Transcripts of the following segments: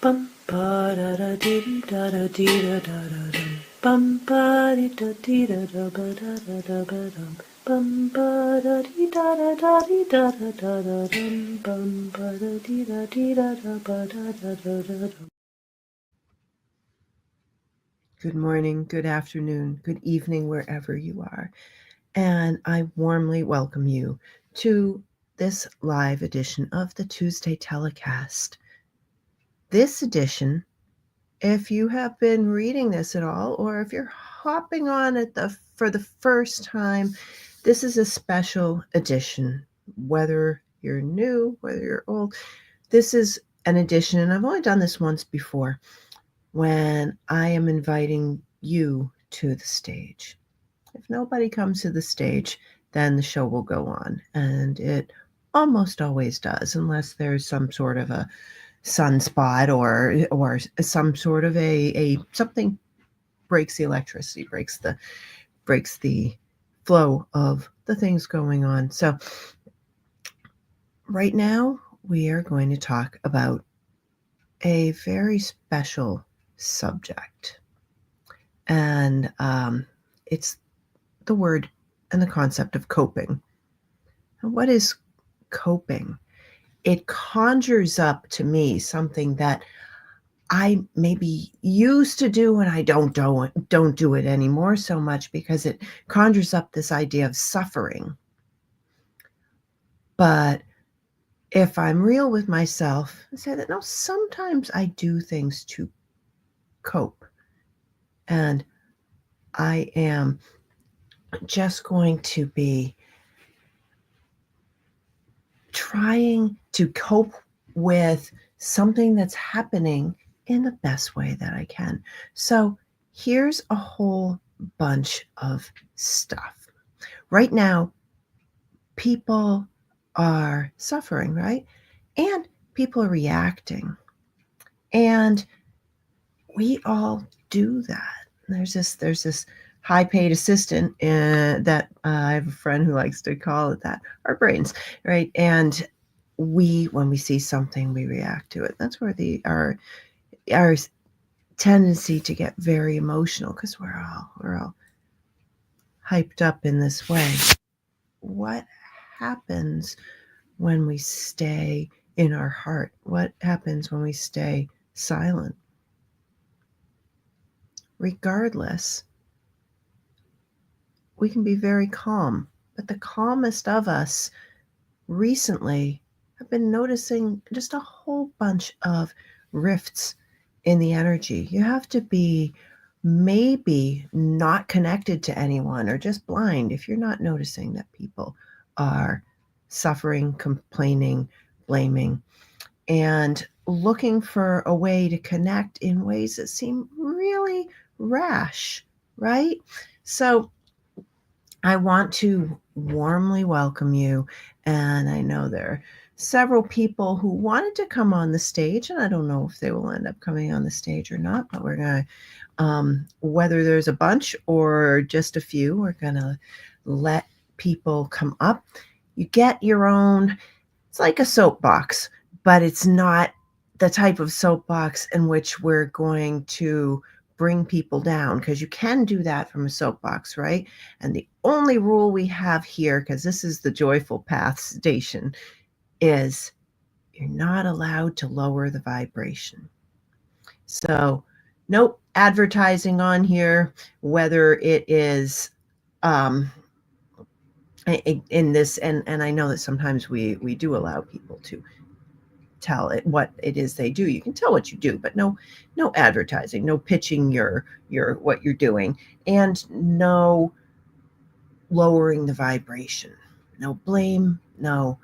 Bum ba da da dee da da dee da da da dum. Bum ba dee da da ba da da ba dum. Bum ba da dee da dee da da dum. Bum ba da dee da ba da dum. Good morning, good afternoon, good evening, wherever you are. And I warmly welcome you to this live edition of the Tuesday Telecast. This edition, if you have been reading this at all, or if you're hopping on for the first time, this is a special edition. Whether you're new, whether you're old, this is an edition, and I've only done this once before, when I am inviting you to the stage. If nobody comes to the stage, then the show will go on, and it almost always does, unless there's some sort of a sunspot or some sort of a something breaks the electricity, breaks the flow of the things going on. So right now we are going to talk about a very special subject, and it's the word and the concept of coping. And what is coping? It conjures up to me something that I maybe used to do and I don't do it anymore so much, because it conjures up this idea of suffering. But if I'm real with myself, I say that no, sometimes I do things to cope. And I am just going to be trying to cope with something that's happening in the best way that I can. So here's a whole bunch of stuff. Right now, people are suffering, right? And people are reacting. And we all do that. There's this high-paid assistant that I have a friend who likes to call it that, our brains, right? And when we see something, we react to it. That's where our tendency to get very emotional, because we're all hyped up in this way. What happens when we stay in our heart? What happens when we stay silent? Regardless, we can be very calm, but the calmest of us recently have been noticing just a whole bunch of rifts in the energy. You have to be maybe not connected to anyone or just blind if you're not noticing that people are suffering, complaining, blaming, and looking for a way to connect in ways that seem really rash, right? So I want to warmly welcome you, and I know there are several people who wanted to come on the stage, and I don't know if they will end up coming on the stage or not, but we're going to, whether there's a bunch or just a few, we're going to let people come up. You get your own, it's like a soapbox, but it's not the type of soapbox in which we're going to bring people down, because you can do that from a soapbox, right? And the only rule we have here, because this is the Joyful Path station, is you're not allowed to lower the vibration. So no advertising on here, whether it is in this, and I know that sometimes we do allow people to tell it what it is they do. You can tell what you do, but no advertising, no pitching your what you're doing, and no lowering the vibration, no blame, no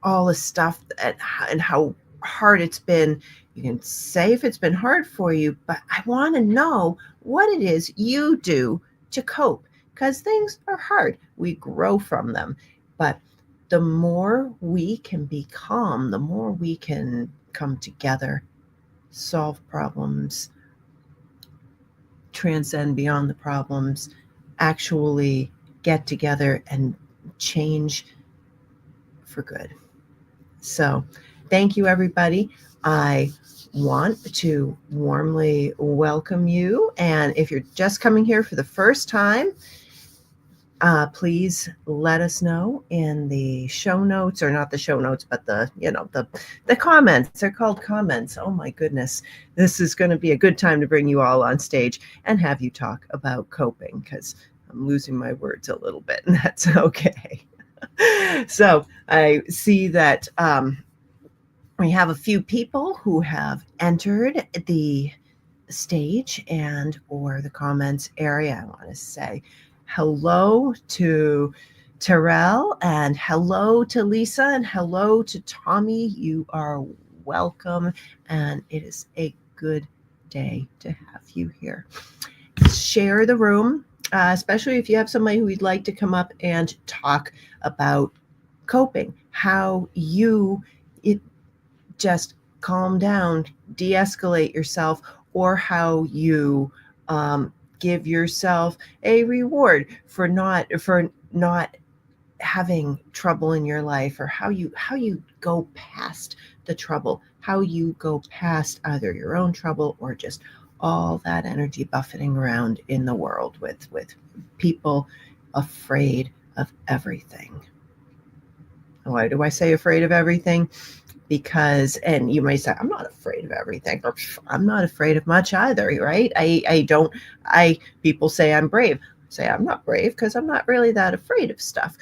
all the stuff and how hard it's been. You can say if it's been hard for you, but I want to know what it is you do to cope, because things are hard. We grow from them, but the more we can be calm, the more we can come together, solve problems, transcend beyond the problems, actually get together and change for good. So thank you, everybody. I want to warmly welcome you. And if you're just coming here for the first time, please let us know in the show notes, or not the show notes, but the comments. They're called comments. Oh my goodness. This is going to be a good time to bring you all on stage and have you talk about coping, because I'm losing my words a little bit, and that's okay. So I see that we have a few people who have entered the stage and or the comments area. I want to say hello to Terrell, and hello to Lisa, and hello to Tommy. You are welcome, and it is a good day to have you here. Share the room, especially if you have somebody who would like to come up and talk about coping, how it just calm down, de-escalate yourself, or how you give yourself a reward for not having trouble in your life, or how you go past the trouble, how you go past either your own trouble or just all that energy buffeting around in the world with people afraid of everything. Why do I say afraid of everything? Because, and you may say, I'm not afraid of everything, or I'm not afraid of much either, right? People say I'm brave. I say I'm not brave because I'm not really that afraid of stuff.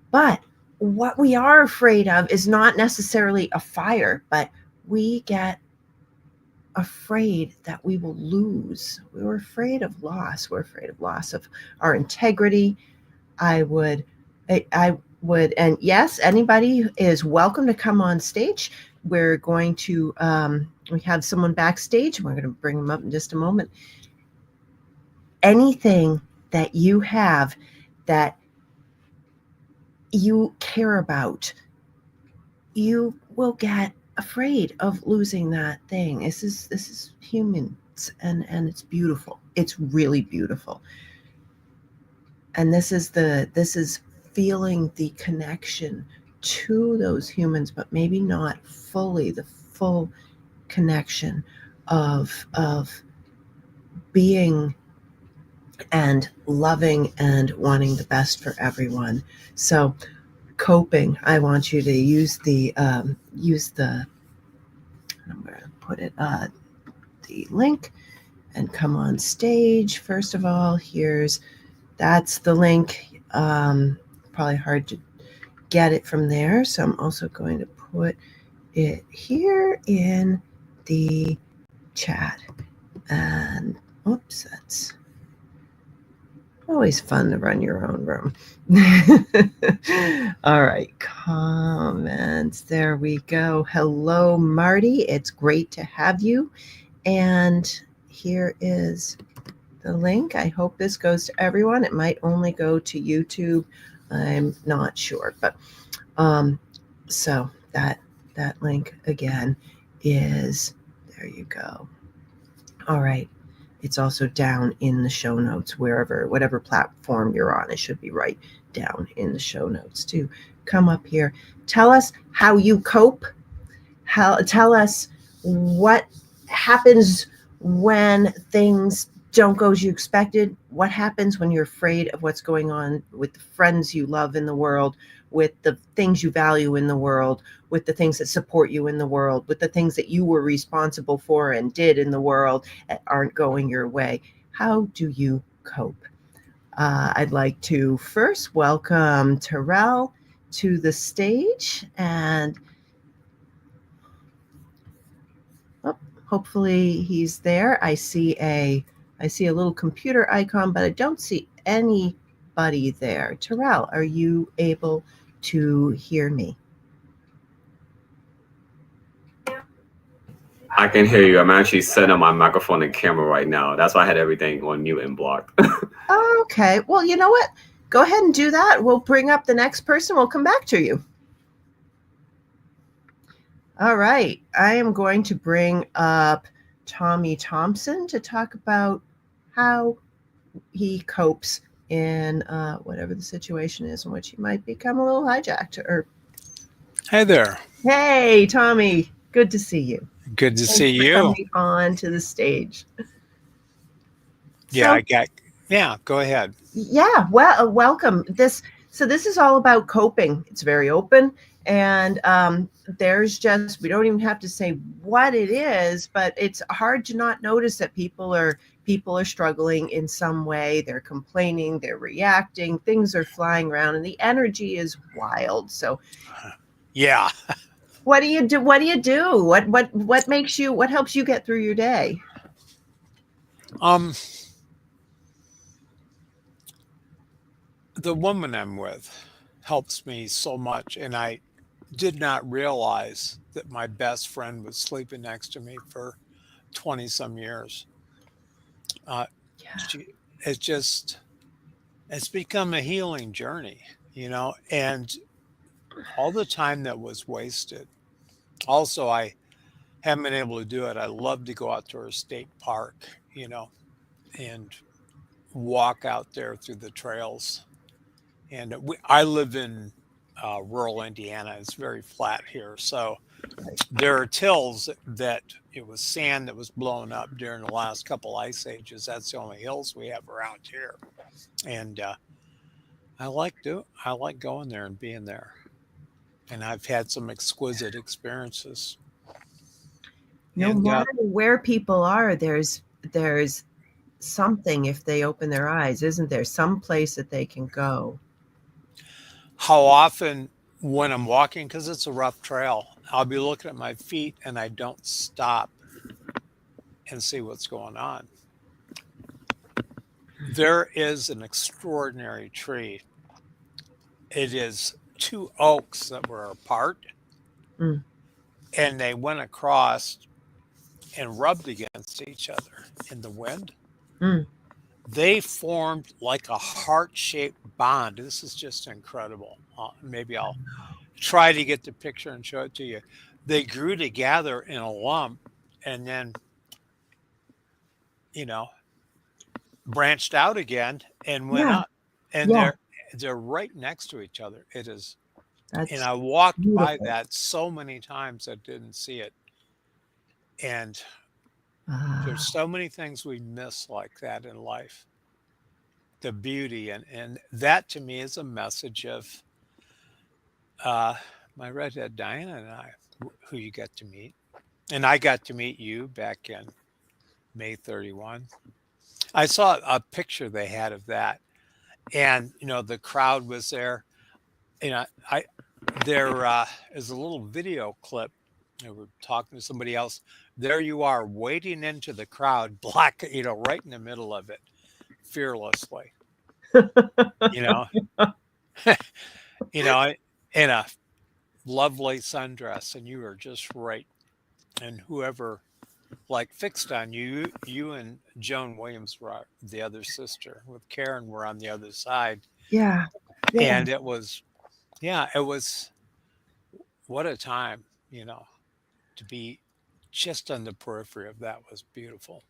But what we are afraid of is not necessarily a fire, but we get afraid that we will lose. We're afraid of loss. We're afraid of loss of our integrity. I would, and yes, anybody is welcome to come on stage. We're going to, we have someone backstage, and we're going to bring them up in just a moment. Anything that you have that you care about, you will get afraid of losing that thing. This is humans, and it's beautiful. It's really beautiful. And this is feeling the connection to those humans, but maybe not fully the full connection of being and loving and wanting the best for everyone. So coping, I want you to use the I'm going to put it the link and come on stage. First of all, that's the link. Probably hard to get it from there, so I'm also going to put it here in the chat. And oops, that's always fun to run your own room. All right, comments. There we go. Hello, Marty. It's great to have you. And here is the link. I hope this goes to everyone. It might only go to YouTube. I'm not sure, but so that link again is, there you go. All right. It's also down in the show notes, whatever platform you're on. It should be right down in the show notes too. Come up here. Tell us how you cope. Tell us what happens when things don't go as you expected. What happens when you're afraid of what's going on with the friends you love in the world, with the things you value in the world, with the things that support you in the world, with the things that you were responsible for and did in the world that aren't going your way. How do you cope? I'd like to first welcome Terrell to the stage, and hopefully he's there. I see a little computer icon, but I don't see anybody there. Terrell, are you able to hear me? I can hear you. I'm actually setting up my microphone and camera right now. That's why I had everything on mute and blocked. Okay. Well, you know what? Go ahead and do that. We'll bring up the next person. We'll come back to you. All right. I am going to bring up Tommy Thompson to talk about how he copes in whatever the situation is in which he might become a little hijacked or Hey there. Hey, Tommy. Good to see you. Good to see Thanks for you. coming on to the stage. Yeah, So, I got, yeah, go ahead. yeah, well, welcome. This is all about coping. It's very open, and there's just we don't even have to say what it is, but it's hard to not notice that people are struggling in some way. They're complaining, they're reacting, things are flying around, and the energy is wild. So, Yeah. what do you do? What do you do? What makes you? What helps you get through your day? Um, the woman I'm with helps me so much, and I did not realize that my best friend was sleeping next to me for 20 some years. Uh, Yeah, she, it's just, it's become a healing journey, and all the time that was wasted. Also, I haven't been able to do it. I love to go out to our state park, and walk out there through the trails. And I live in rural Indiana. It's very flat here. So right. there are tills that it was sand that was blown up during the last couple ice ages. That's the only hills we have around here. And I like going there and being there. And I've had some exquisite experiences. No And matter where people are, there's something if they open their eyes, isn't there? Some place that they can go. how often when I'm walking, because it's a rough trail, I'll be looking at my feet and I don't stop and see what's going on. There is an extraordinary tree. It is two oaks that were apart, Mm, and they went across and rubbed against each other in the wind. mm. They formed like a heart shaped bond. This is just incredible. Maybe I'll try to get the picture and show it to you. They grew together in a lump and then, you know, branched out again and went Yeah, up. And yeah, they're right next to each other. It is. And that's I walked by beautiful. that so many times I didn't see it. And there's Ah, so many things we miss like that in life. The beauty and that to me is a message of uh my redhead Diana and I, who you got to meet. And I got to meet you back in May 31. I saw a picture they had of that. And the crowd was there. I there is a little video clip. We were talking to somebody else. There you are, wading into the crowd, black, right in the middle of it, fearlessly. You know, you know, in a lovely sundress, and you were just right. And whoever like fixed on you, you and Joan Williams were the other sister. With Karen, were on the other side, yeah, yeah. and it was, yeah, it was what a time, to be just on the periphery of that was beautiful.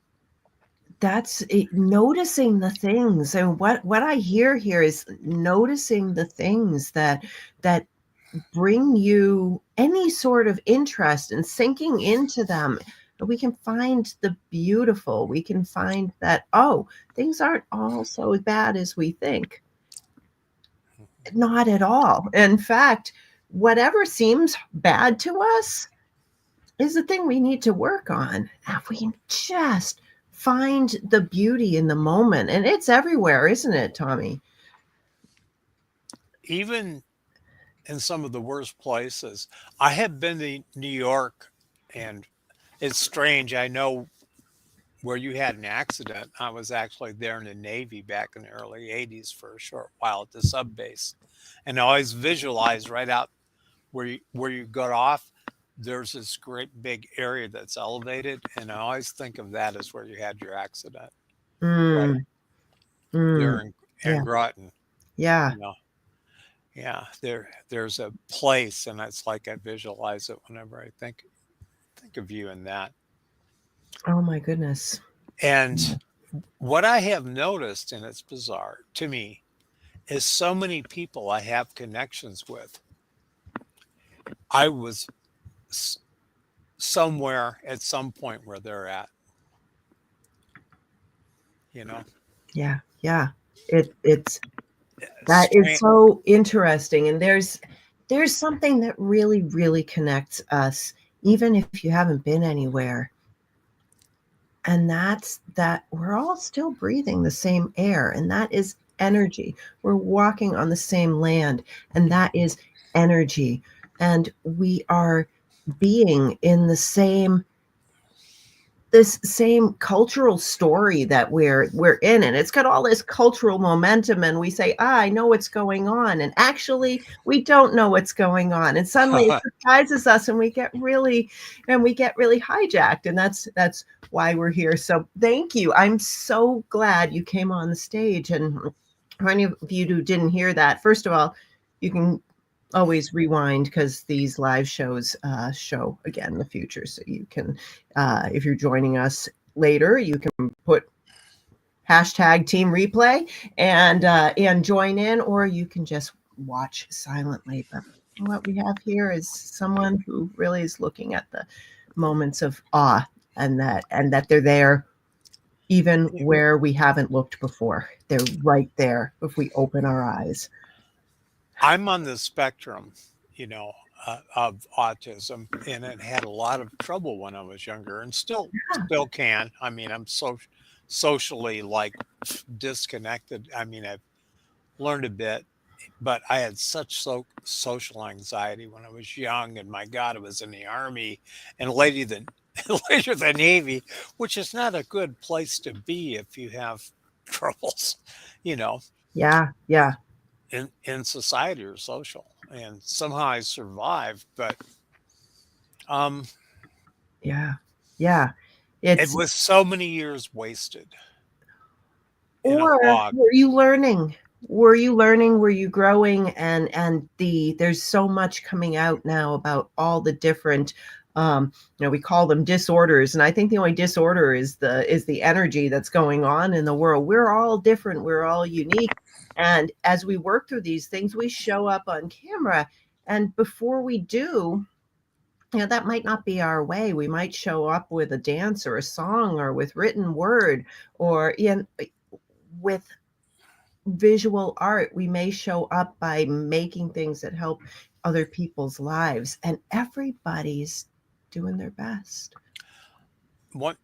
That's it, noticing the things, and what I hear here is noticing the things that bring you any sort of interest and sinking into them. We can find the beautiful. We can find that, oh, things aren't all so bad as we think. Not at all. In fact, whatever seems bad to us is the thing we need to work on. If we can just find the beauty in the moment, and it's everywhere, isn't it, Tommy? Even in some of the worst places, I have been to New York, and it's strange. I know where you had an accident. I was actually there in the Navy back in the early 80s for a short while at the sub base. And I always visualize right out where you got off, there's this great big area that's elevated. And I always think of that as where you had your accident, right Mm, mm, there in yeah, Groton. yeah. You know, yeah, there's a place, and it's like I visualize it whenever I think of you in that. Oh my goodness. And what I have noticed, and it's bizarre to me, is so many people I have connections with I was somewhere at some point where they're at, you know. Yeah, yeah. It's that is Strange. so interesting, and there's something that really, really connects us, even if you haven't been anywhere, and that's that we're all still breathing the same air, and that is energy. We're walking on the same land, and that is energy, and we are being in this same cultural story that we're in, and it's got all this cultural momentum, and we say, I know what's going on, and actually we don't know what's going on, and suddenly it surprises us, and we get really hijacked, and that's why we're here. So thank you. I'm so glad you came on the stage. And for any of you who didn't hear that, first of all, you can always rewind, because these live shows show again in the future. So you can, if you're joining us later, you can put hashtag team replay and join in, or you can just watch silently. But what we have here is someone who really is looking at the moments of awe, and that they're there even where we haven't looked before. They're right there if we open our eyes. I'm on the spectrum, of autism, and it had a lot of trouble when I was younger, and still can. I mean, I'm socially like disconnected. I mean, I've learned a bit, but I had such social anxiety when I was young, and my God, I was in the Army and later the Navy, which is not a good place to be if you have troubles, Yeah, yeah. in society or social. And somehow I survived, but Yeah, yeah. it It's was so many years wasted in a or fog. were you learning? Were you learning? Were you growing? And there's so much coming out now about all the different, we call them disorders, and I think the only disorder is the energy that's going on in the world. We're all different. We're all unique, and as we work through these things, we show up on camera, and before we do, that might not be our way. We might show up with a dance or a song or with written word, or with visual art. We may show up by making things that help other people's lives, and everybody's doing their best. What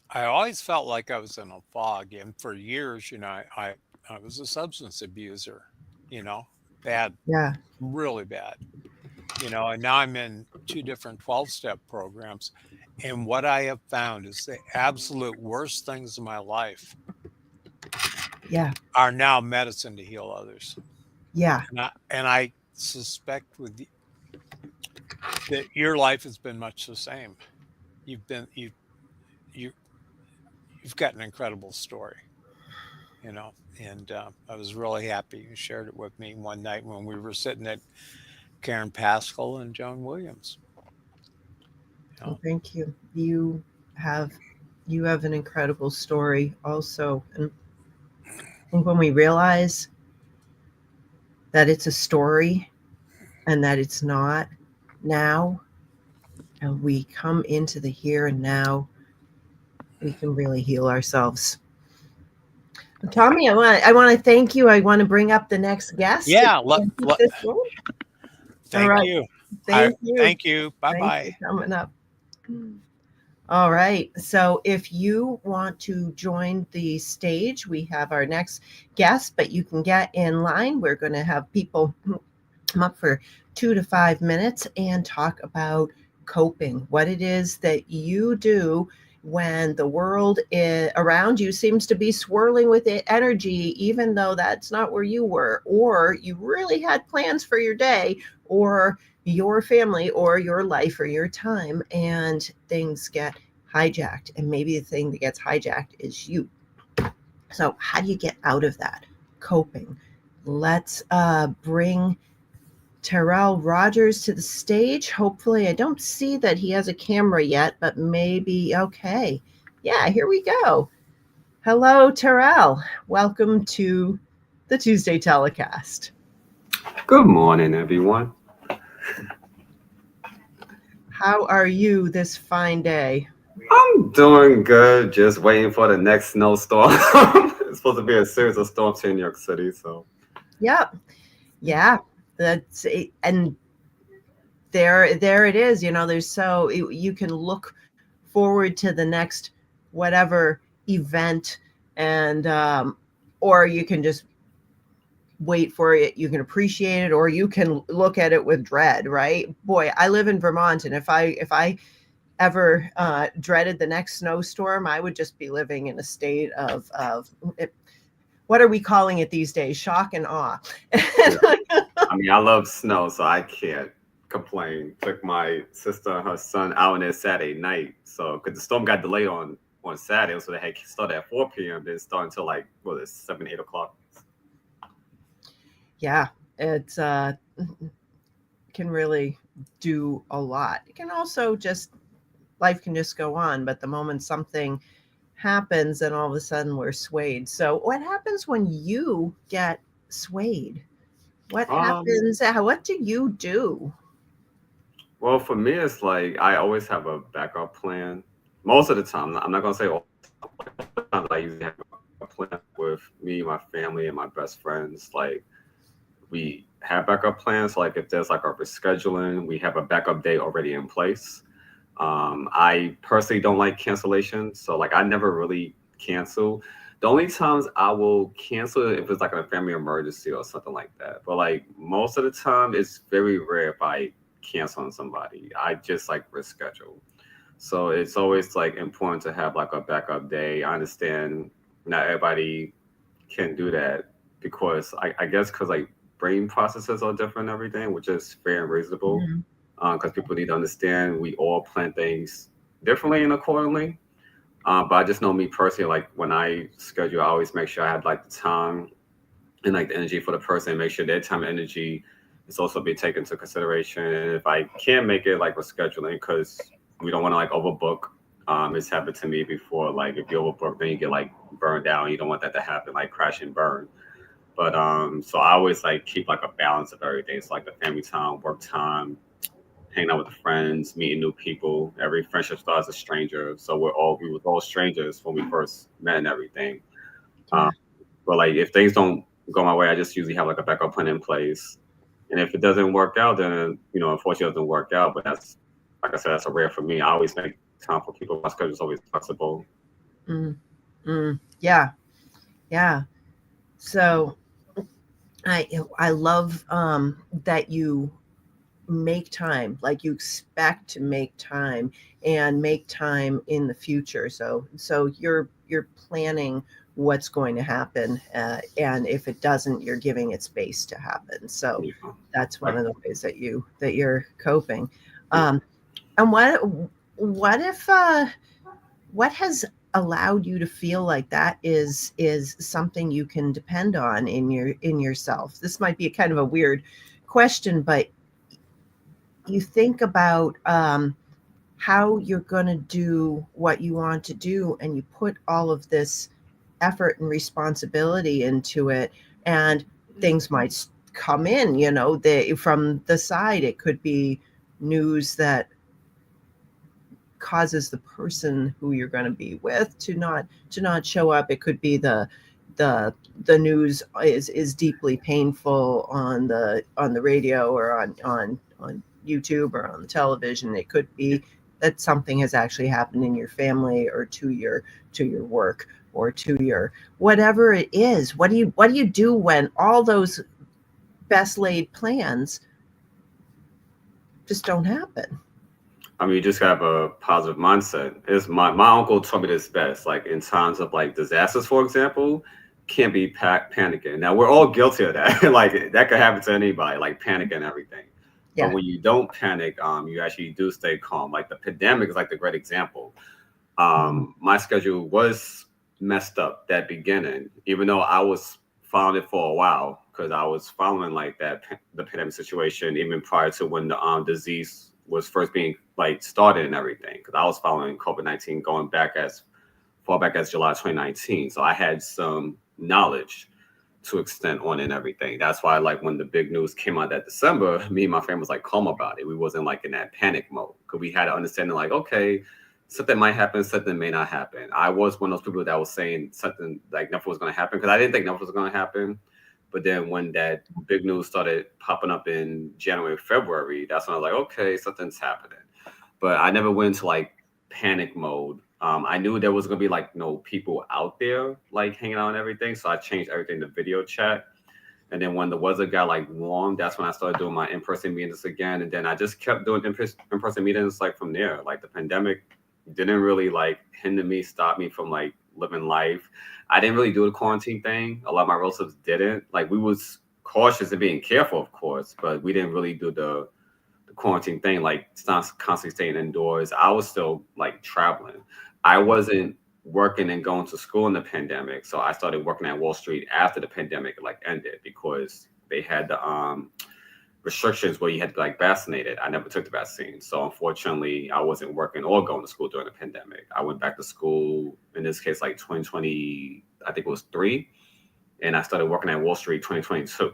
I always felt like I was in a fog, and for years, I was a substance abuser, bad, Yeah, really bad, and now I'm in 2 different 12-step programs. And what I have found is the absolute worst things in my life yeah, are now medicine to heal others. yeah, And I suspect that your life has been much the same. You've been you you've got an incredible story, and I was really happy you shared it with me one night when we were sitting at Karen Pascal and Joan Williams. well, thank you. You have an incredible story also, and I think when we realize that it's a story and that it's not now, and we come into the here and now, we can really heal ourselves. Tommy, I want to thank you. I want to bring up the next guest. Yeah, All thank right. you. Thank you. Thank you. Thanks Bye-bye. for coming up. All right. So if you want to join the stage, we have our next guest, but you can get in line. We're going to have people come up for 2 to 5 minutes and talk about coping, what it is that you do when the world around you seems to be swirling with energy, even though that's not where you were, or you really had plans for your day or your family or your life or your time, and things get hijacked. And maybe the thing that gets hijacked is you. So how do you get out of that? Coping. Let's bring Terrell Rogers to the stage. Hopefully, I don't see that he has a camera yet, but maybe, okay. Yeah, here we go. Hello, Terrell. Welcome to the Tuesday Telecast. Good morning, everyone. How are you this fine day? I'm doing good. Just waiting for the next snowstorm. It's supposed to be a series of storms here in New York City. So, Yep. Yeah. That's it. And there it is. You can look forward to the next whatever event, and or you can just wait for it. You can appreciate it, or you can look at it with dread. Right? Boy, I live in Vermont, and if I ever dreaded the next snowstorm, I would just be living in a state of what are we calling it these days? Shock and awe. yeah. I mean, I love snow, so I can't complain. Took my sister and her son out on there Saturday night. So, because the storm got delayed on Saturday, so they had started at 4 p.m. Then start until like, what is it, 7, 8 o'clock. Yeah, it's can really do a lot. It can also just life can just go on, but the moment something happens, then all of a sudden we're swayed. So, what happens when you get swayed? What Um, happens? What do you do? well, for me, it's like I always have a backup plan. Most of the time, I'm not gonna say all the time. I usually have a plan with me, my family, and my best friends. Like we have backup plans. Like if there's like a rescheduling, we have a backup day already in place. I personally don't like cancellation, so like I never really cancel. The only times I will cancel if it's like a family emergency or something like that. But like most of the time, it's very rare if I cancel on somebody. I just like reschedule. So it's always like important to have like a backup day. I understand not everybody can do that because I guess because like brain processes are different and everything, which is fair and reasonable. Mhm. Because people need to understand we all plan things differently and accordingly. But I just know me personally, like when I schedule, I always make sure I have like the time and like the energy for the person, make sure their time and energy is also be taken into consideration. And if I can't make it, like with scheduling, because we don't want to like overbook. It's happened to me before. Like if you overbook, then you get like burned down. You don't want that to happen, like crash and burn. But so I always like keep like a balance of everything. It's like the family time, work time, hanging out with the friends, meeting new people. Every friendship starts as a stranger, so we were all strangers when we first met and everything. Um, Yeah. but like if things don't go my way, I just usually have like a backup plan in place. And if it doesn't work out, then unfortunately, it doesn't work out. But that's like I said, that's a rare for me. I always make time for people. My schedule is always flexible. Mm, yeah. Yeah. So I love that you make time, like you expect to make time and make time in the future. So you're planning what's going to happen, and if it doesn't, you're giving it space to happen. So You know, that's one like of the ways that you're coping. yeah. Um, and what if what has allowed you to feel like that is something you can depend on in yourself? This might be a kind of a weird question, but you think about how you're going to do what you want to do, and you put all of this effort and responsibility into it, and things might come in, from the side. It could be news that causes the person who you're going to be with to not show up. It could be the the news is deeply painful on the radio or on YouTube or on the television. It could be that something has actually happened in your family or to your work or to your whatever it is. What do you do when all those best laid plans just don't happen? I mean, you just have a positive mindset. It's my uncle told me this best. Like in times of like disasters, for example, can't be panicking. Now we're all guilty of that. Like that could happen to anybody, like panic and everything. But Yeah. when you don't panic, you actually do stay calm. Like the pandemic is like the great example. Mhm. My schedule was messed up that beginning, even though I was following it for a while because I was following like the pandemic situation even prior to when the disease was first being like started and everything. Because I was following COVID-19 going back as far back as July 2019, so I had some knowledge. to extend on and everything. That's why, like, when the big news came out that December, me and my family was like calm about it. We wasn't like in that panic mode because we had an understanding like, okay, something might happen, something may not happen. I was one of those people that was saying something like nothing was going to happen because I didn't think nothing was going to happen. But then when that big news started popping up in January, February, that's when I was like, okay, something's happening. But I never went into like panic mode. I knew there was gonna be like no people out there like hanging out and everything, so I changed everything to video chat. And then when the weather got like warm, that's when I started doing my in-person meetings again. And then I just kept doing in-person meetings like from there. Like the pandemic didn't really like hinder me, stop me from like living life. I didn't really do the quarantine thing. A lot of my relatives didn't. Like we was cautious and being careful, of course, but we didn't really do the quarantine thing, like not constantly staying indoors. I was still like traveling. I wasn't working and going to school in the pandemic, so I started working at Wall Street after the pandemic like ended because they had the restrictions where you had to be like vaccinated. I never took the vaccine, so unfortunately, I wasn't working or going to school during the pandemic. I went back to school in this case like 2020, I think it was three, and I started working at Wall Street 2022.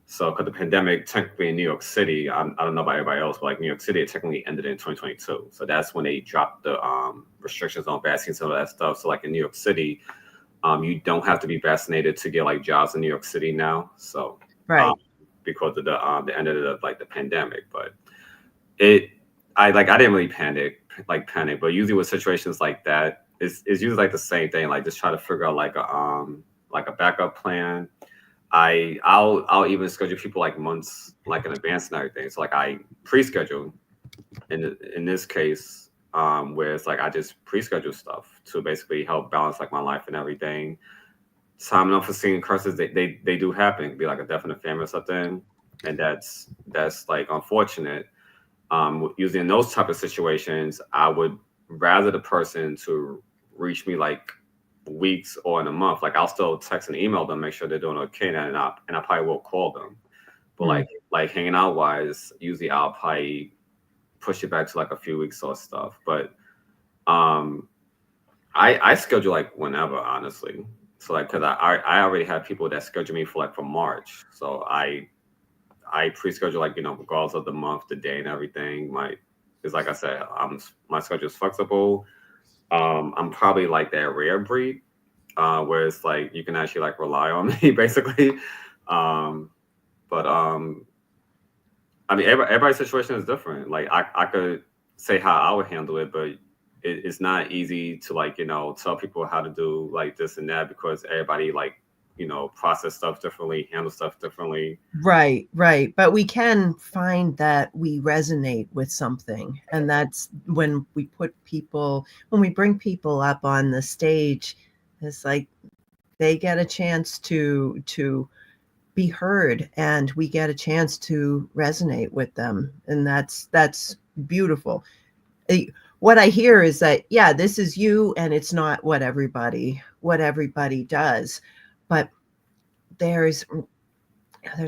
So, because the pandemic technically in New York City, I don't know about everybody else, but like New York City, it technically ended in 2022. So that's when they dropped the restrictions on vaccines and all that stuff. So, like in New York City, you don't have to be vaccinated to get like jobs in New York City now. So, Right. because of the end of like the pandemic, but it, I didn't really panic, but usually with situations like that, it's usually like the same thing. Like just try to figure out like a backup plan. I'll even schedule people like months like in advance and everything. So like I pre-schedule in this case, where it's like I just pre-schedule stuff to basically help balance like my life and everything. Time and unforeseen curses they do happen. It could be like a death in the family or something, and that's like unfortunate. Usually in those type of situations, I would rather the person to reach me like weeks or in a month. Like I'll still text and email them, make sure they're doing okay, and I probably will call them. But Mm. like hanging out wise, usually I'll probably push it back to like a few weeks or stuff. But um, I schedule like whenever, honestly. So like, cause I already have people that schedule me for like for March. So I pre-schedule like regardless of the month, the day, and everything. Because like I said, my schedule is flexible. I'm probably like that rare breed, where it's like you can actually like rely on me basically. Um, but I mean, everybody's situation is different. Like I could say how I would handle it, but it's not easy to like tell people how to do like this and that because everybody like process stuff differently, handle stuff differently. Right, right. But we can find that we resonate with something. And that's when when we bring people up on the stage, it's like they get a chance to be heard and we get a chance to resonate with them. And that's beautiful. What I hear is that, yeah, this is you and it's not what everybody does. But there's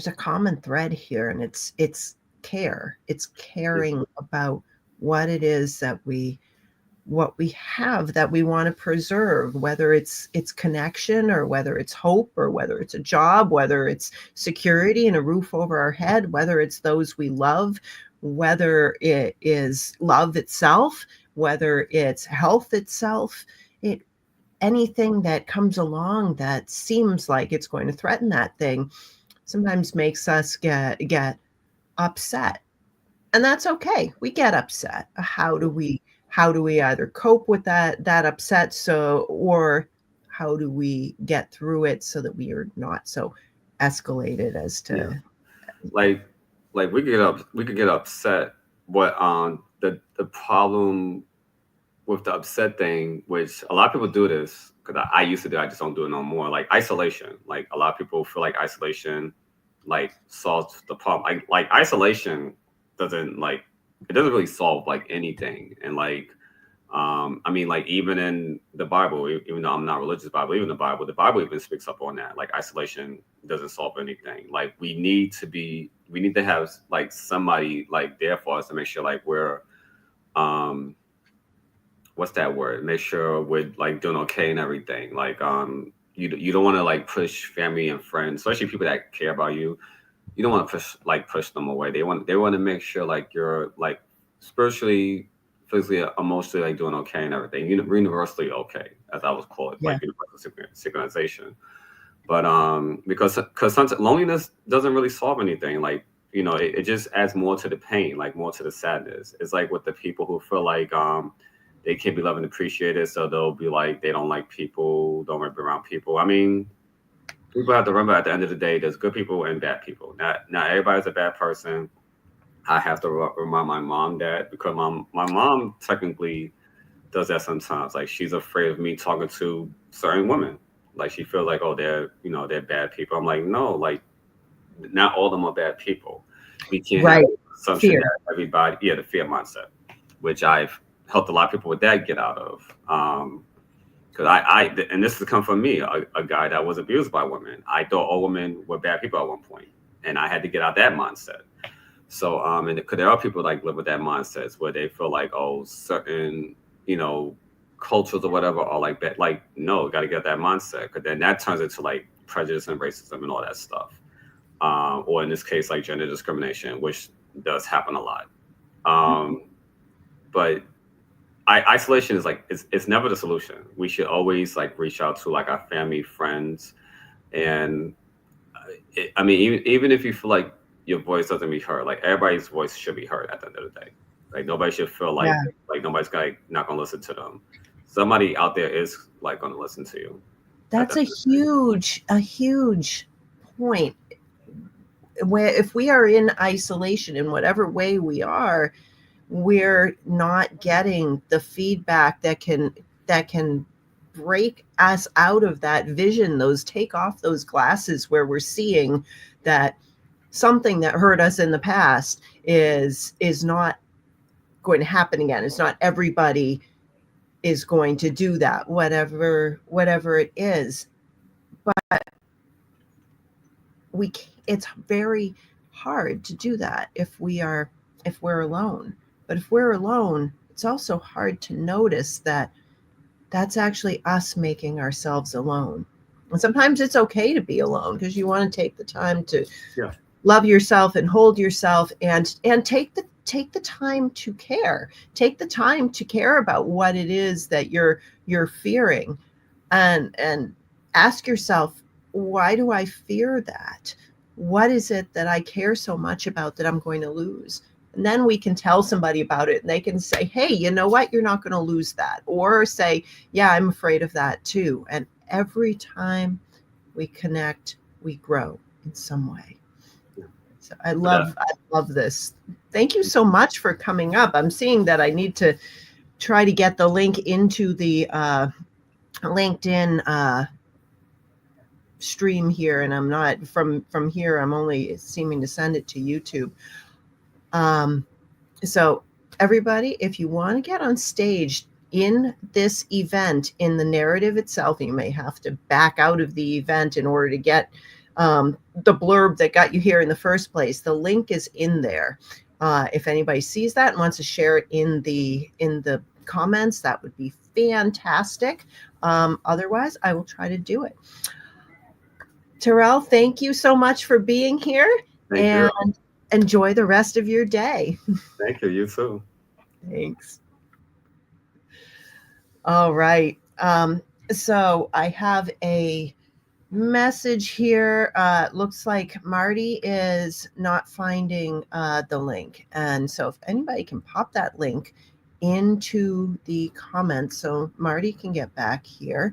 a common thread here, and it's care. It's caring about what it is that what we have that we want to preserve, whether it's connection or whether it's hope or whether it's a job, whether it's security and a roof over our head, whether it's those we love, whether it is love itself, whether it's health itself. It Anything that comes along that seems like it's going to threaten that thing sometimes makes us get upset, and that's okay. We get upset. How do we either cope with that upset, or how do we get through it so that we are not so escalated as Yeah, to. like we could get upset, but the problem with the upset thing, which a lot of people do this because I used to do, I just don't do it no more. Like isolation, like a lot of people feel like isolation like solves the problem. Like isolation doesn't like it doesn't really solve like anything. And like I mean like even in the Bible, even though I'm not religious, Bible, even the Bible even speaks up on that. Like isolation doesn't solve anything. Like we need to have like somebody like there for us to make sure like we're um what's that word? Make sure we're like doing okay and everything. Like you don't want to like push family and friends, especially people that care about you. You don't want to push them away. They want to make sure like you're like spiritually, physically, emotionally like doing okay and everything. Universally okay, as I was called, Yeah. like universal synchronization. But because sometimes loneliness doesn't really solve anything. Like it just adds more to the pain, like more to the sadness. It's like with the people who feel like they can't be loved and appreciated, so they'll be like they don't like people, don't want to be around people. I mean, people have to remember at the end of the day, there's good people and bad people. Not everybody's a bad person. I have to remind my mom that because my mom technically does that sometimes. Like she's afraid of me talking to certain women. Like she feels like, oh, they're bad people. I'm like, no, like not all of them are bad people. We can't have Right. the assumption Fear. that everybody, yeah, the fear mindset, which I've helped a lot of people with that get out of. Because and this has come from me, a guy that was abused by women. I thought all women were bad people at one point, and I had to get out that mindset. So, and because there are people like live with that mindset where they feel like, oh, certain, you know, cultures or whatever are like that. Like, no, got to get that mindset because then that turns into like prejudice and racism and all that stuff. Or in this case, like gender discrimination, which does happen a lot. Um, but isolation is like it's never the solution. We should always like reach out to like our family, friends, and I mean, even if you feel like your voice doesn't be heard, like everybody's voice should be heard at the end of the day. Like nobody should feel Yeah. like nobody's not gonna listen to them. Somebody out there is like gonna listen to you. At the That's end of the day. a huge point. Where if we are in isolation in whatever way we are, we're not getting the feedback that can break us out of that vision, those take off those glasses where we're seeing that something that hurt us in the past is not going to happen again. It's not everybody is going to do that, whatever it is. But it's very hard to do that if we're alone. But if we're alone, it's also hard to notice that that's actually us making ourselves alone. And sometimes it's okay to be alone because you want to take the time to Yeah. love yourself and hold yourself and take the time to care. Take the time to care about what it is that you're fearing, and ask yourself, why do I fear that? What is it that I care so much about that I'm going to lose? And then we can tell somebody about it and they can say, hey, you know what? You're not going to lose that. Or say, yeah, I'm afraid of that too. And every time we connect, we grow in some way. So I But that, love this. Thank you so much for coming up. I'm seeing that I need to try to get the link into the LinkedIn stream here, and I'm not from here. I'm only seeming to send it to YouTube. So everybody, if you want to get on stage in this event, in the narrative itself, you may have to back out of the event in order to get the blurb that got you here in the first place. The link is in there. If anybody sees that and wants to share it in the comments, that would be fantastic. Otherwise, I will try to do it. Terrell, thank you so much for being here. thank and you. enjoy the rest of your day. Thank you. You too. Thanks. All right. So I have a message here. Looks like Marty is not finding the link. And so if anybody can pop that link into the comments so Marty can get back here.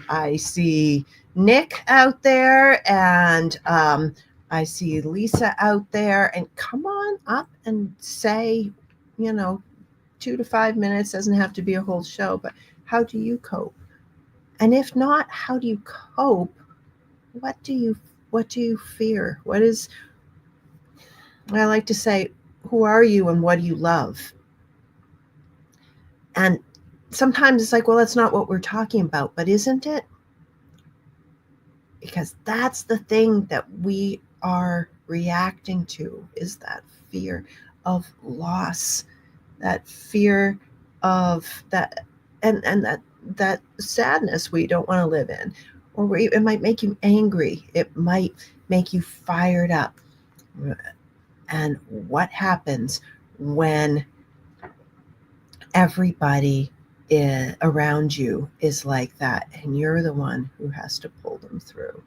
I see Nick out there, and I see Lisa out there. And come on up and say, 2 to 5 minutes, doesn't have to be a whole show, but how do you cope? And if not, how do you cope? What do you fear? What is, I like to say, who are you and what do you love? And sometimes it's like, well, that's not what we're talking about, but isn't it? Because that's the thing that we are reacting to, is that fear of loss, that fear of that, and that that sadness we don't want to live in, or it might make you angry. It might make you fired up. And what happens when everybody around you is like that, and you're the one who has to pull them through?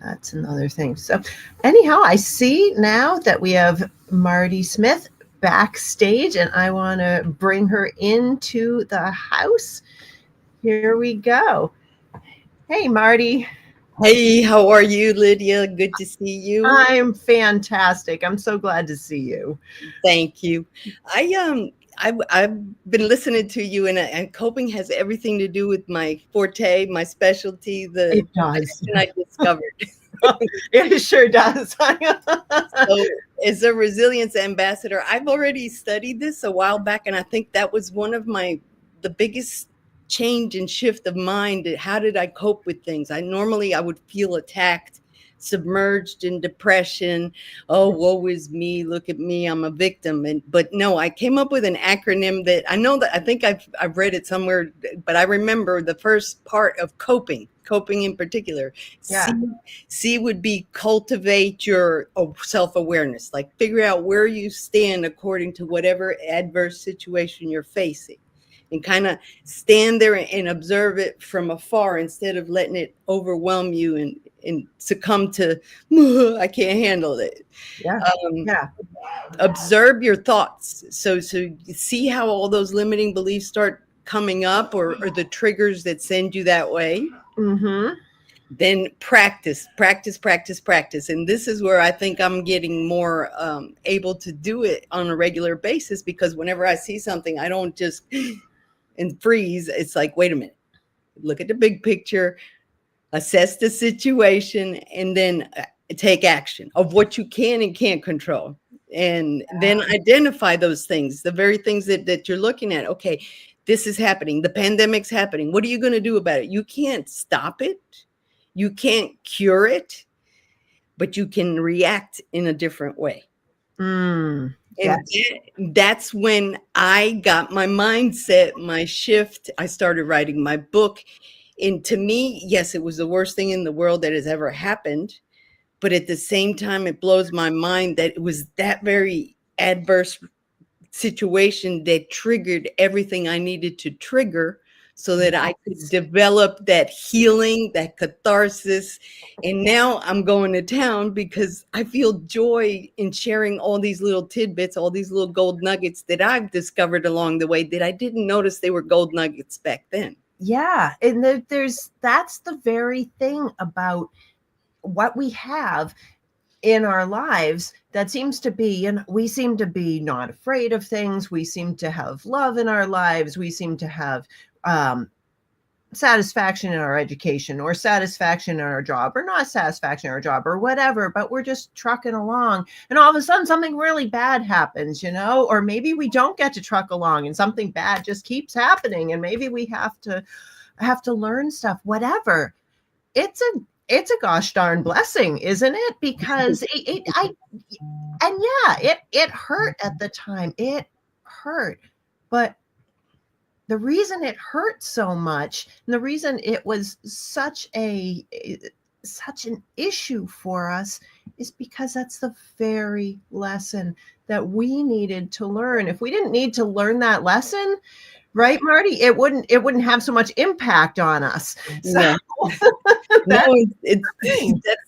That's another thing. So anyhow, I see now that we have Marty Smith backstage, and I want to bring her into the house. Here we go. Hey, Marty. Hey, how are you, Lydia? Good to see you. I'm fantastic. I'm so glad to see you. Thank you. I've been listening to you, and coping has everything to do with my forte, my specialty, the It does. I discovered. It sure does. So, as a resilience ambassador, I've already studied this a while back, and I think that was one of the biggest change and shift of mind. How did I cope with things? I would feel attacked, submerged in depression. Oh, woe is me, look at me, I'm a victim. But no, I came up with an acronym that I think I've read it somewhere, but I remember the first part of coping in particular. Yeah. C would be cultivate your self-awareness, like figure out where you stand according to whatever adverse situation you're facing, and kind of stand there and observe it from afar instead of letting it overwhelm you and succumb to, I can't handle it. Yeah. Yeah. Observe your thoughts. So you see how all those limiting beliefs start coming up, or the triggers that send you that way. Mm-hmm. Then practice. And this is where I think I'm getting more able to do it on a regular basis, because whenever I see something, I don't just and freeze. It's like, wait a minute, look at the big picture, assess the situation, and then take action of what you can and can't control. And then identify those things, the very things that you're looking at. Okay, this is happening. The pandemic's happening. What are you going to do about it? You can't stop it. You can't cure it, but you can react in a different way. Mm, and that's when I got my mindset, my shift. I started writing my book. And to me, yes, it was the worst thing in the world that has ever happened. But at the same time, it blows my mind that it was that very adverse situation that triggered everything I needed to trigger so that I could develop that healing, that catharsis. And now I'm going to town because I feel joy in sharing all these little tidbits, all these little gold nuggets that I've discovered along the way that I didn't notice they were gold nuggets back then. Yeah. And that's the very thing about what we have in our lives that seems to be, and we seem to be not afraid of things. We seem to have love in our lives. We seem to have satisfaction in our education, or satisfaction in our job, or not satisfaction in our job, or whatever, but we're just trucking along, and all of a sudden something really bad happens, or maybe we don't get to truck along and something bad just keeps happening, and maybe we have to learn stuff. Whatever, it's a gosh darn blessing, isn't it? Because it hurt at the time. It hurt, but the reason it hurt so much, and the reason it was such an issue for us, is because that's the very lesson that we needed to learn. If we didn't need to learn that lesson, right, Marty, it wouldn't have so much impact on us. So, yeah. That's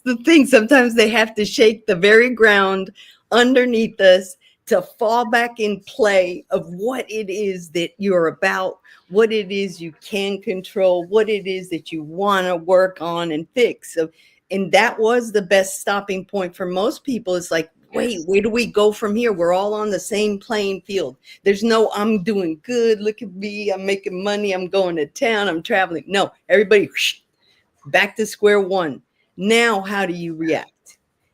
the thing. Sometimes they have to shake the very ground underneath us to fall back in play of what it is that you're about, what it is you can control, what it is that you want to work on and fix. So, and that was the best stopping point for most people. It's like, wait, where do we go from here? We're all on the same playing field. There's no, I'm doing good, look at me, I'm making money, I'm going to town, I'm traveling. No, everybody back to square one. Now, how do you react?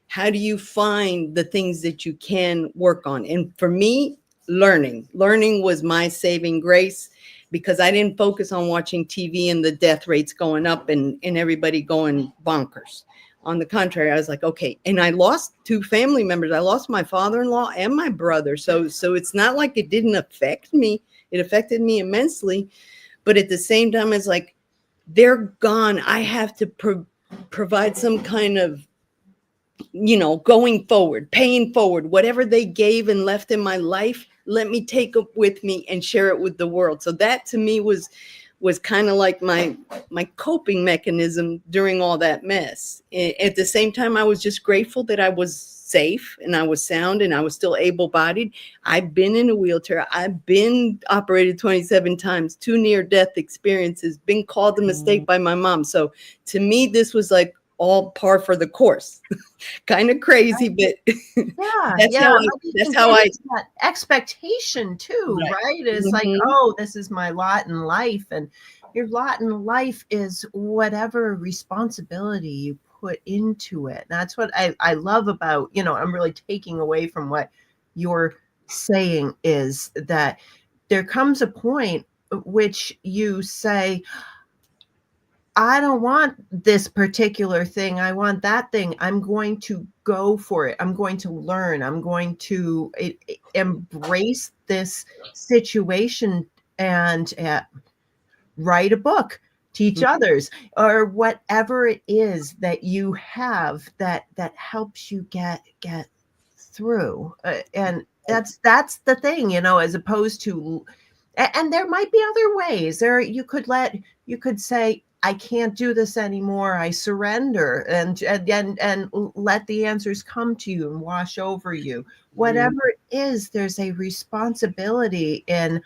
How do you find the things that you can work on? And for me, learning was my saving grace, because I didn't focus on watching TV and the death rates going up and everybody going bonkers. On the contrary, I was like, okay. And I lost 2 family members. I lost my father-in-law and my brother. So it's not like it didn't affect me. It affected me immensely. but at the same time, it's like they're gone. I have to provide some kind of, going forward, paying forward, whatever they gave and left in my life, let me take it with me and share it with the world. So that to me was kind of like my coping mechanism during all that mess. At the same time, I was just grateful that I was safe and I was sound and I was still able-bodied. I've been in a wheelchair. I've been operated 27 times, 2 near-death experiences, been called a mistake by my mom. So to me, this was like all par for the course. Kind of crazy, but that's how I that expectation too, right? It's like, Mhm. oh, this is my lot in life, and your lot in life is whatever responsibility you put into it. That's what I love about, I'm really taking away from what you're saying, is that there comes a point which you say, I don't want this particular thing. I want that thing. I'm going to go for it. I'm going to learn. I'm going to embrace this situation and write a book, teach others, or whatever it is that you have that helps you get through. And that's the thing, as opposed to, and there might be other ways. You could say, I can't do this anymore. I surrender, and let the answers come to you and wash over you. Whatever it is, there's a responsibility in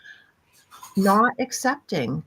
not accepting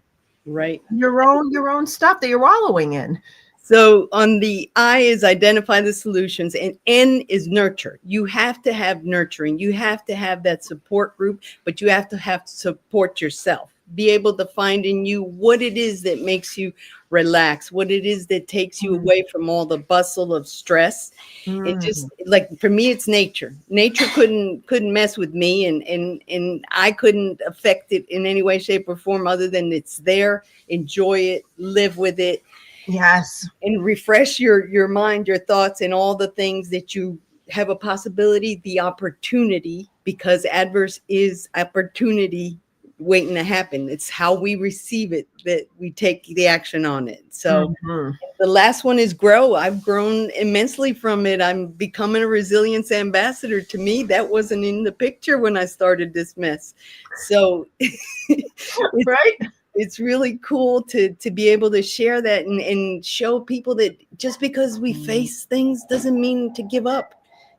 Right. your own stuff that you're wallowing in. So on the I is identify the solutions, and N is nurture. You have to have nurturing. You have to have that support group, but you have to support yourself. Be able to find in you what it is that makes you relax, what it is that takes you away from all the bustle of stress. It just, like, for me, it's nature. Nature couldn't mess with me, and I couldn't affect it in any way, shape, or form other than it's there. Enjoy it, live with it. Yes. And refresh your mind, your thoughts, and all the things that you have a possibility, the opportunity, because adverse is opportunity waiting to happen. It's how we receive it that we take the action on it. So the last one is grow. I've grown immensely from it. I'm becoming a resilience ambassador. To me, that wasn't in the picture when I started this mess. So right. It's really cool to be able to share that and show people that just because we face things doesn't mean to give up.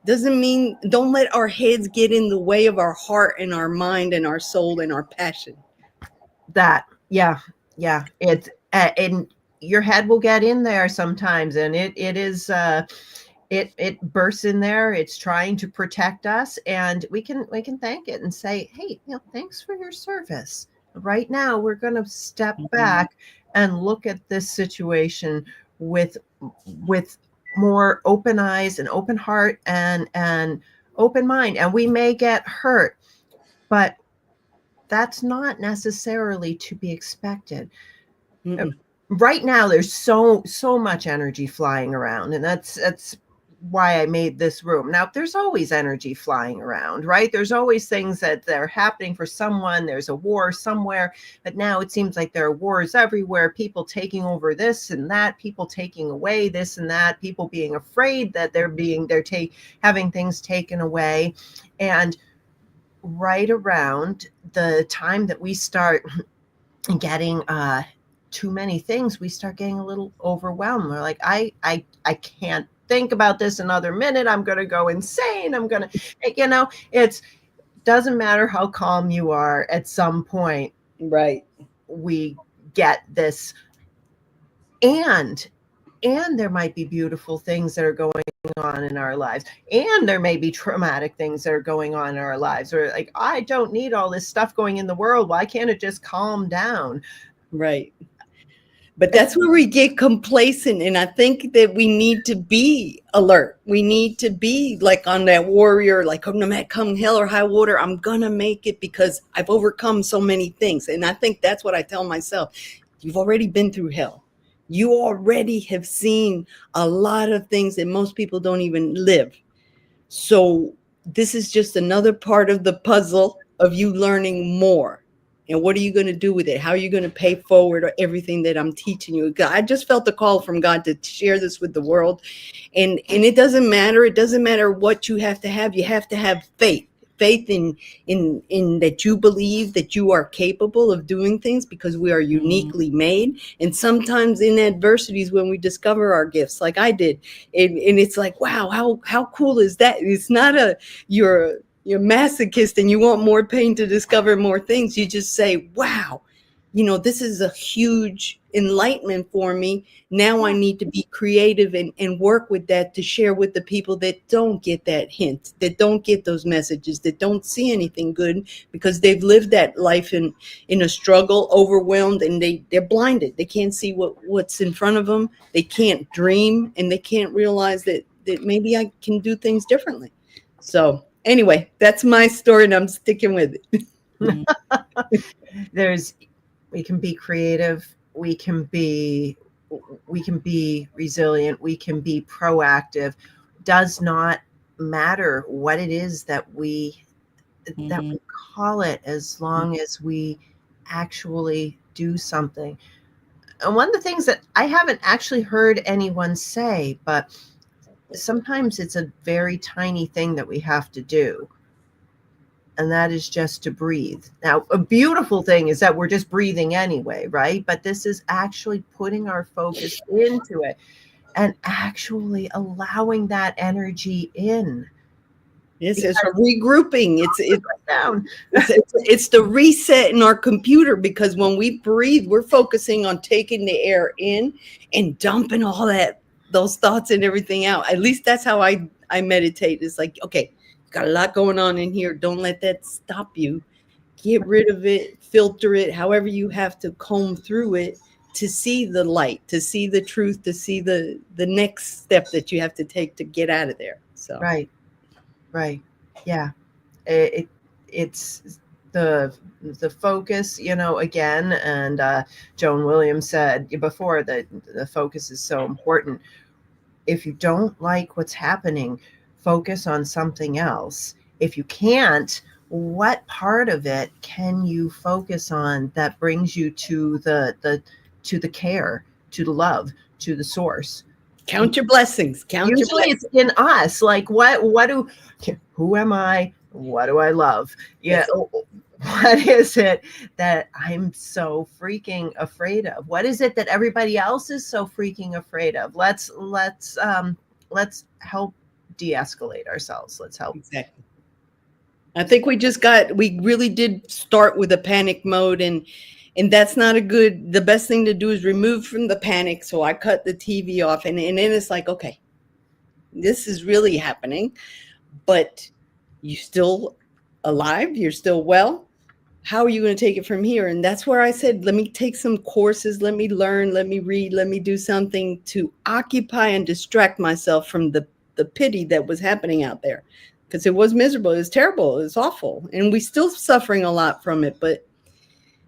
Doesn't mean, don't let our heads get in the way of our heart and our mind and our soul and our passion. It's and your head will get in there sometimes, and it is it bursts in there. It's trying to protect us, and we can thank it and say, hey, thanks for your service. Right now, we're going to step back and look at this situation with more open eyes and open heart and open mind. And we may get hurt, but that's not necessarily to be expected. Right now, there's so much energy flying around, and that's why I made this room. Now, there's always energy flying around, right? There's always things that are happening for someone. There's a war somewhere, but now it seems like there are wars everywhere. People taking over this and that, people taking away this and that, people being afraid that they're having things taken away. And right around the time that we start getting too many things, we start getting a little overwhelmed. We're like, I can't think about this another minute. I'm going to go insane. I'm going to, it doesn't matter how calm you are. At some point, right, we get this, and there might be beautiful things that are going on in our lives, and there may be traumatic things that are going on in our lives. Or like, I don't need all this stuff going in the world. Why can't it just calm down? Right. But that's where we get complacent. And I think that we need to be alert. We need to be like on that warrior, like, oh, no matter come hell or high water, I'm going to make it because I've overcome so many things. And I think that's what I tell myself. You've already been through hell. You already have seen a lot of things that most people don't even live. So this is just another part of the puzzle of you learning more. And what are you going to do with it? How are you going to pay forward everything that I'm teaching you? I just felt the call from God to share this with the world. And it doesn't matter. It doesn't matter what you have to have. You have to have faith. Faith in that you believe that you are capable of doing things, because we are uniquely made. And sometimes in adversities, when we discover our gifts, like I did, and it's like, wow, how cool is that? It's not you're masochist and you want more pain to discover more things. You just say, wow, this is a huge enlightenment for me. Now I need to be creative and work with that to share with the people that don't get that hint, that don't get those messages, that don't see anything good, because they've lived that life in a struggle, overwhelmed, and they're blinded. They can't see what's in front of them. They can't dream, and they can't realize that maybe I can do things differently. So anyway, that's my story, and I'm sticking with it. We can be creative, we can be resilient, we can be proactive. Does not matter what it is that we call it, as long as we actually do something. And one of the things that I haven't actually heard anyone say, but sometimes it's a very tiny thing that we have to do, and that is just to breathe. Now, a beautiful thing is that we're just breathing anyway, right? But this is actually putting our focus into it and actually allowing that energy in. Yes, it's a regrouping. Down. It's the reset in our computer, because when we breathe, we're focusing on taking the air in and dumping all those thoughts and everything out. At least that's how I meditate. It's like, okay, got a lot going on in here. Don't let that stop you. Get rid of it, filter it, however you have to comb through it to see the light, to see the truth, to see the next step that you have to take to get out of there. So Right. Yeah. It's the focus, again, and Joan Williams said before that the focus is so important. If you don't like what's happening, focus on something else. If you can't, what part of it can you focus on that brings you to the care, to the love, to the source? Count your blessings. Usually it's in us. Like, who am I? What do I love? Yeah. What is it that I'm so freaking afraid of? What is it that everybody else is so freaking afraid of? Let's help de-escalate ourselves. Let's help. Exactly. I think we really did start with a panic mode, and that's not the best thing to do is remove from the panic. So I cut the TV off, and then it's like, okay, this is really happening, but you're still alive. You're still well. How are you going to take it from here? And that's where I said, let me take some courses. Let me learn. Let me read. Let me do something to occupy and distract myself from the pity that was happening out there. Because it was miserable. It was terrible. It was awful. And we still suffering a lot from it. But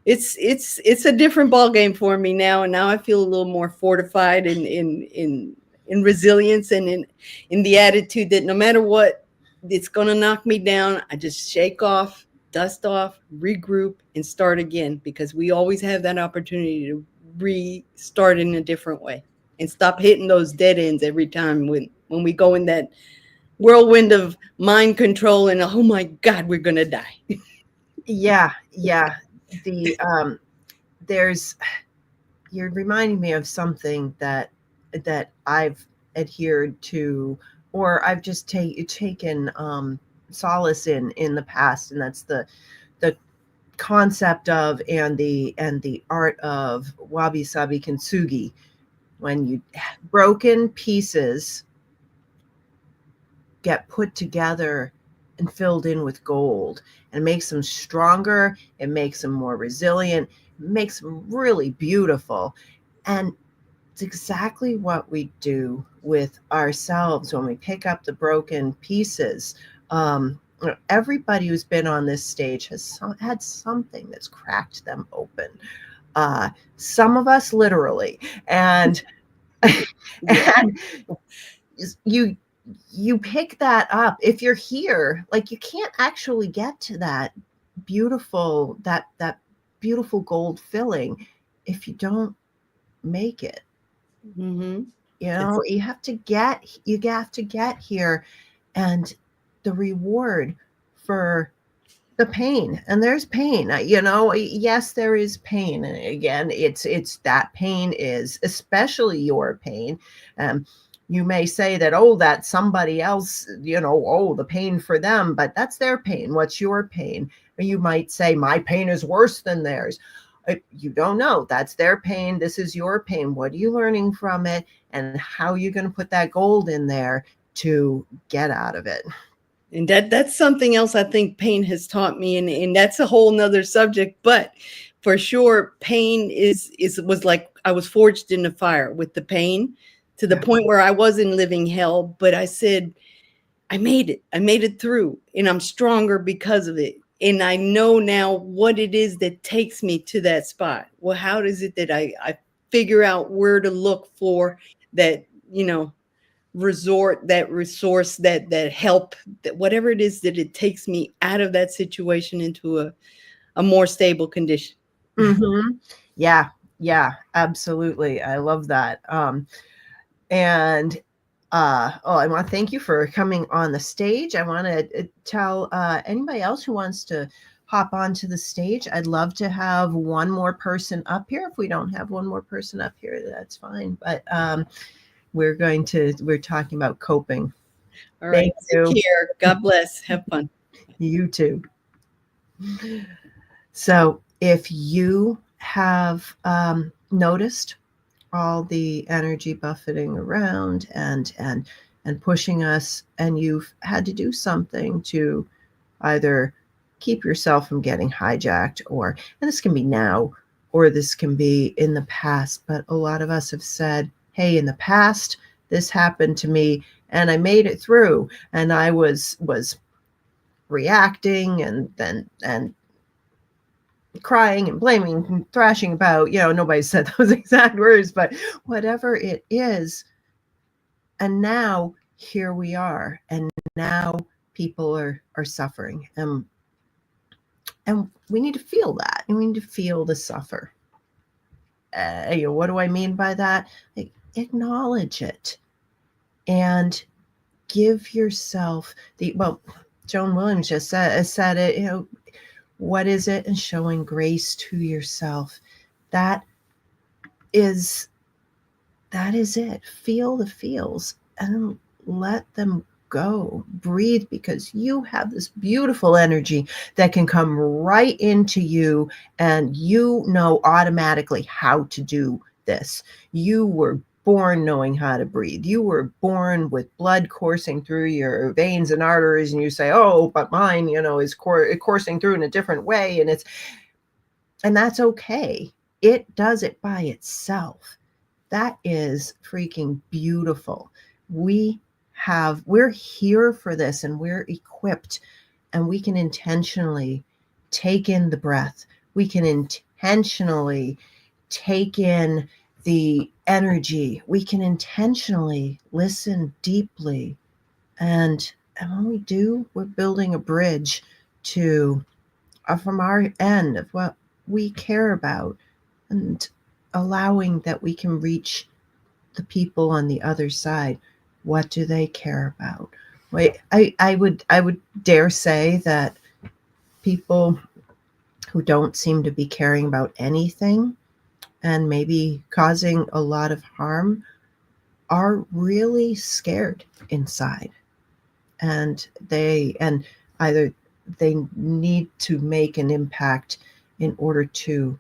it's a different ballgame for me now. And now I feel a little more fortified in resilience, and in the attitude that no matter what, it's going to knock me down. I just shake off, dust off, regroup, and start again, because we always have that opportunity to restart in a different way and stop hitting those dead ends every time when we go in that whirlwind of mind control and, oh my God, we're going to die. Yeah. You're reminding me of something that I've adhered to, or I've just taken solace in the past, and that's the concept of and the art of wabi sabi kintsugi. When broken pieces get put together and filled in with gold, and makes them stronger, it makes them more resilient, it makes them really beautiful. And it's exactly what we do with ourselves when we pick up the broken pieces. Everybody who's been on this stage has had something that's cracked them open. Some of us literally, and and you pick that up. If you're here, like, you can't actually get to that beautiful, that beautiful gold filling if you don't make it. Mm-hmm. You know, you have to get here, and the reward for the pain, and there's pain, you know, yes, there is pain. And again, it's that pain is especially your pain. You may say that, oh, that's somebody else, you know, oh, the pain for them, but that's their pain. What's your pain? Or you might say, my pain is worse than theirs. You don't know. That's their pain. This is your pain. What are you learning from it? And how are you going to put that gold in there to get out of it? And that's something else I think pain has taught me. And that's a whole nother subject. But for sure, pain was like I was forged in the fire with the pain, to the point where I wasn't living hell. But I said, I made it. I made it through, and I'm stronger because of it. And I know now what it is that takes me to that spot. Well, how is it that I figure out where to look for that, you know, resort, that resource, that help, that whatever it is that it takes me out of that situation into a more stable condition. Mm-hmm. Yeah, absolutely. I love that. And I want to thank you for coming on the stage. I want to tell anybody else who wants to hop onto the stage. I'd love to have one more person up here. If we don't have one more person up here, that's fine. But we're talking about coping. All right. Take care. God bless. Have fun. You too. So if you have noticed all the energy buffeting around and pushing us, and you've had to do something to either keep yourself from getting hijacked, and this can be now, or this can be in the past, but a lot of us have said, hey, in the past, this happened to me and I made it through, and I was reacting and crying and blaming and thrashing about, you know, nobody said those exact words, but whatever it is. And now here we are, and now people are suffering, and we need to feel that, and we need to feel the suffer. You know, what do I mean by that? Like, acknowledge it and give yourself Joan Williams just said it, you know, what is it? And showing grace to yourself. That is it. Feel the feels and let them go. Breathe, because you have this beautiful energy that can come right into you, and you know automatically how to do this. You were born knowing how to breathe. You were born with blood coursing through your veins and arteries, and you say, oh, but mine, you know, is coursing through in a different way, and that's okay. It does it by itself. That is freaking beautiful. We're here for this, and we're equipped, and we can intentionally take in the breath. We can intentionally take in the energy. We can intentionally listen deeply. And when we do, we're building a bridge to from our end of what we care about, and allowing that we can reach the people on the other side. What do they care about? Wait, I would dare say that people who don't seem to be caring about anything, and maybe causing a lot of harm, are really scared inside, and either they need to make an impact in order to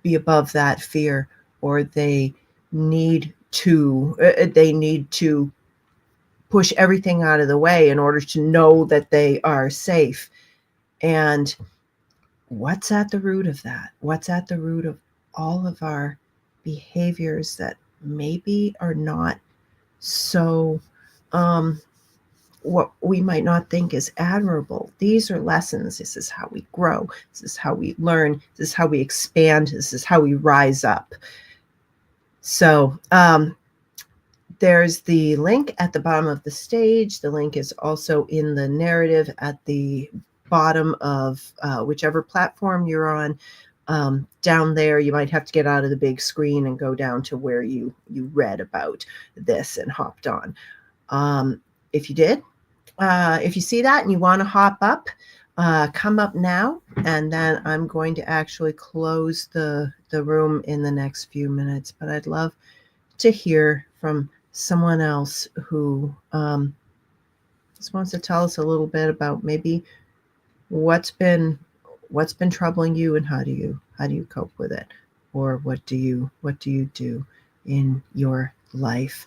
be above that fear, or they need to push everything out of the way in order to know that they are safe. And what's at the root of that? What's at the root of all of our behaviors that maybe are not so what we might not think is admirable? These are lessons. This is how we grow. This is how we learn. This is how we expand. This is how we rise up. So there's the link at the bottom of the stage. The link is also in the narrative at the bottom of whichever platform you're on. Down there, you might have to get out of the big screen and go down to where you read about this and hopped on. If you did, if you see that and you want to hop up, come up now, and then I'm going to actually close the room in the next few minutes. But I'd love to hear from someone else who just wants to tell us a little bit about maybe what's been troubling you, and how do you cope with it, or what do you do in your life.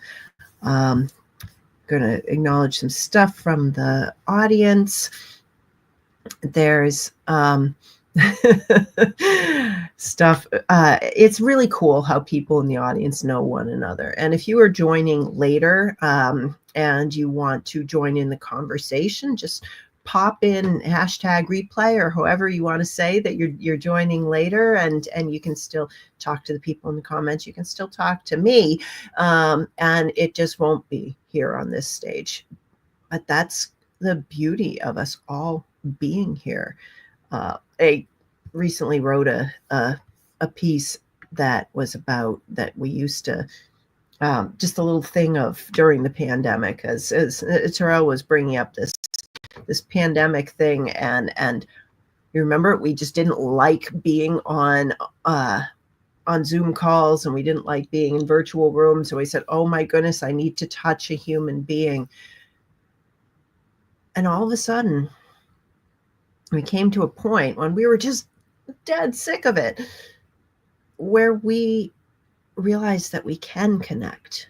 Going to acknowledge some stuff from the audience. There's stuff. It's really cool how people in the audience know one another. And if you are joining later and you want to join in the conversation, just pop in #replay or however you want to say that you're joining later, and you can still talk to the people in the comments. You can still talk to me, and it just won't be here on this stage. But that's the beauty of us all being here. I recently wrote a piece that was about that we used to just a little thing of during the pandemic, as Terrell was bringing up this pandemic thing, and you remember we just didn't like being on Zoom calls, and we didn't like being in virtual rooms. So we said, oh my goodness, I need to touch a human being. And all of a sudden, we came to a point when we were just dead sick of it, where we realized that we can connect,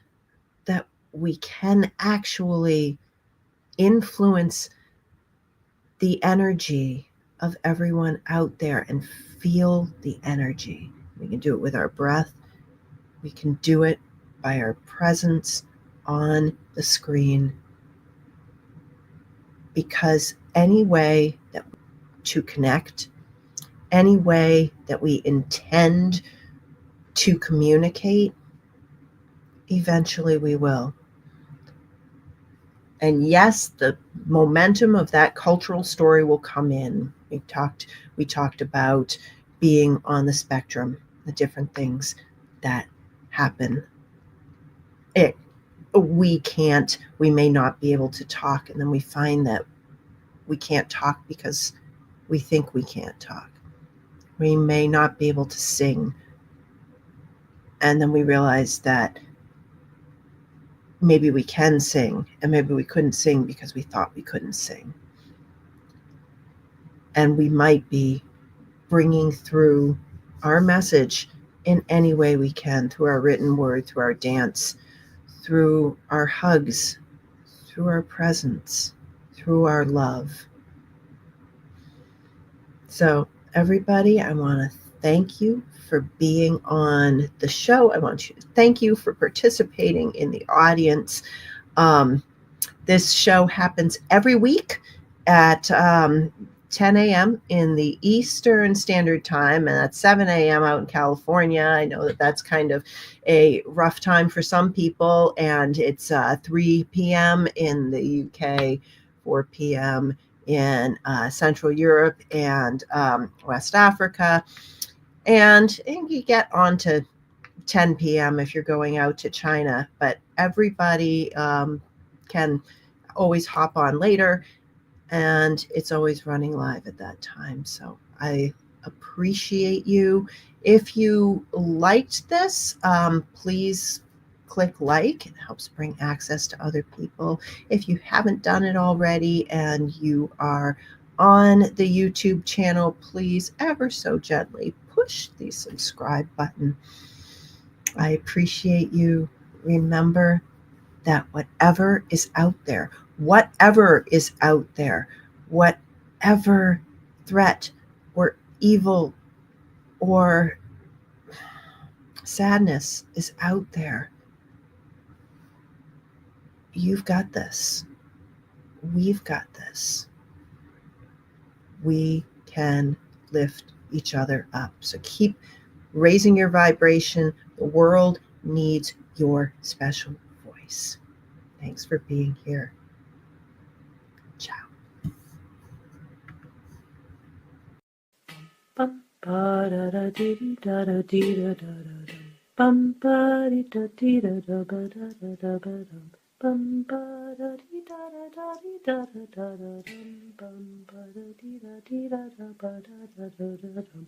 that we can actually influence the energy of everyone out there and feel the energy. We can do it with our breath. We can do it by our presence on the screen, because any way that to connect, any way that we intend to communicate, eventually we will. And yes, the momentum of that cultural story will come in. We talked about being on the spectrum, the different things that happen. We may not be able to talk, and then we find that we can't talk because we think we can't talk. We may not be able to sing, and then we realize that maybe we can sing, and maybe we couldn't sing because we thought we couldn't sing. And we might be bringing through our message in any way we can, through our written word, through our dance, through our hugs, through our presence, through our love. So everybody, I want to thank you for being on the show. I want you to thank you for participating in the audience. This show happens every week at 10 a.m. in the Eastern Standard Time, and that's 7 a.m. out in California. I know that that's kind of a rough time for some people, and it's 3 p.m. in the UK, 4 p.m. in Central Europe and West Africa, and you get on to 10 p.m. if you're going out to China. But everybody can always hop on later, and it's always running live at that time. So I appreciate you. If you liked this, please click like. It helps bring access to other people. If you haven't done it already and you are on the YouTube channel, please ever so gently push the subscribe button. I appreciate you. Remember that whatever is out there, whatever threat or evil or sadness is out there, you've got this. We've got this. We can lift each other up. So keep raising your vibration. The world needs your special voice. Thanks for being here. Ciao. Bum ba da da dee da da dee da da da dum. Bum ba dee da da ba da da da ba dum. Bum ba da dee da da dee da da da da dum. Bum ba da dee da da ba da da da da dum.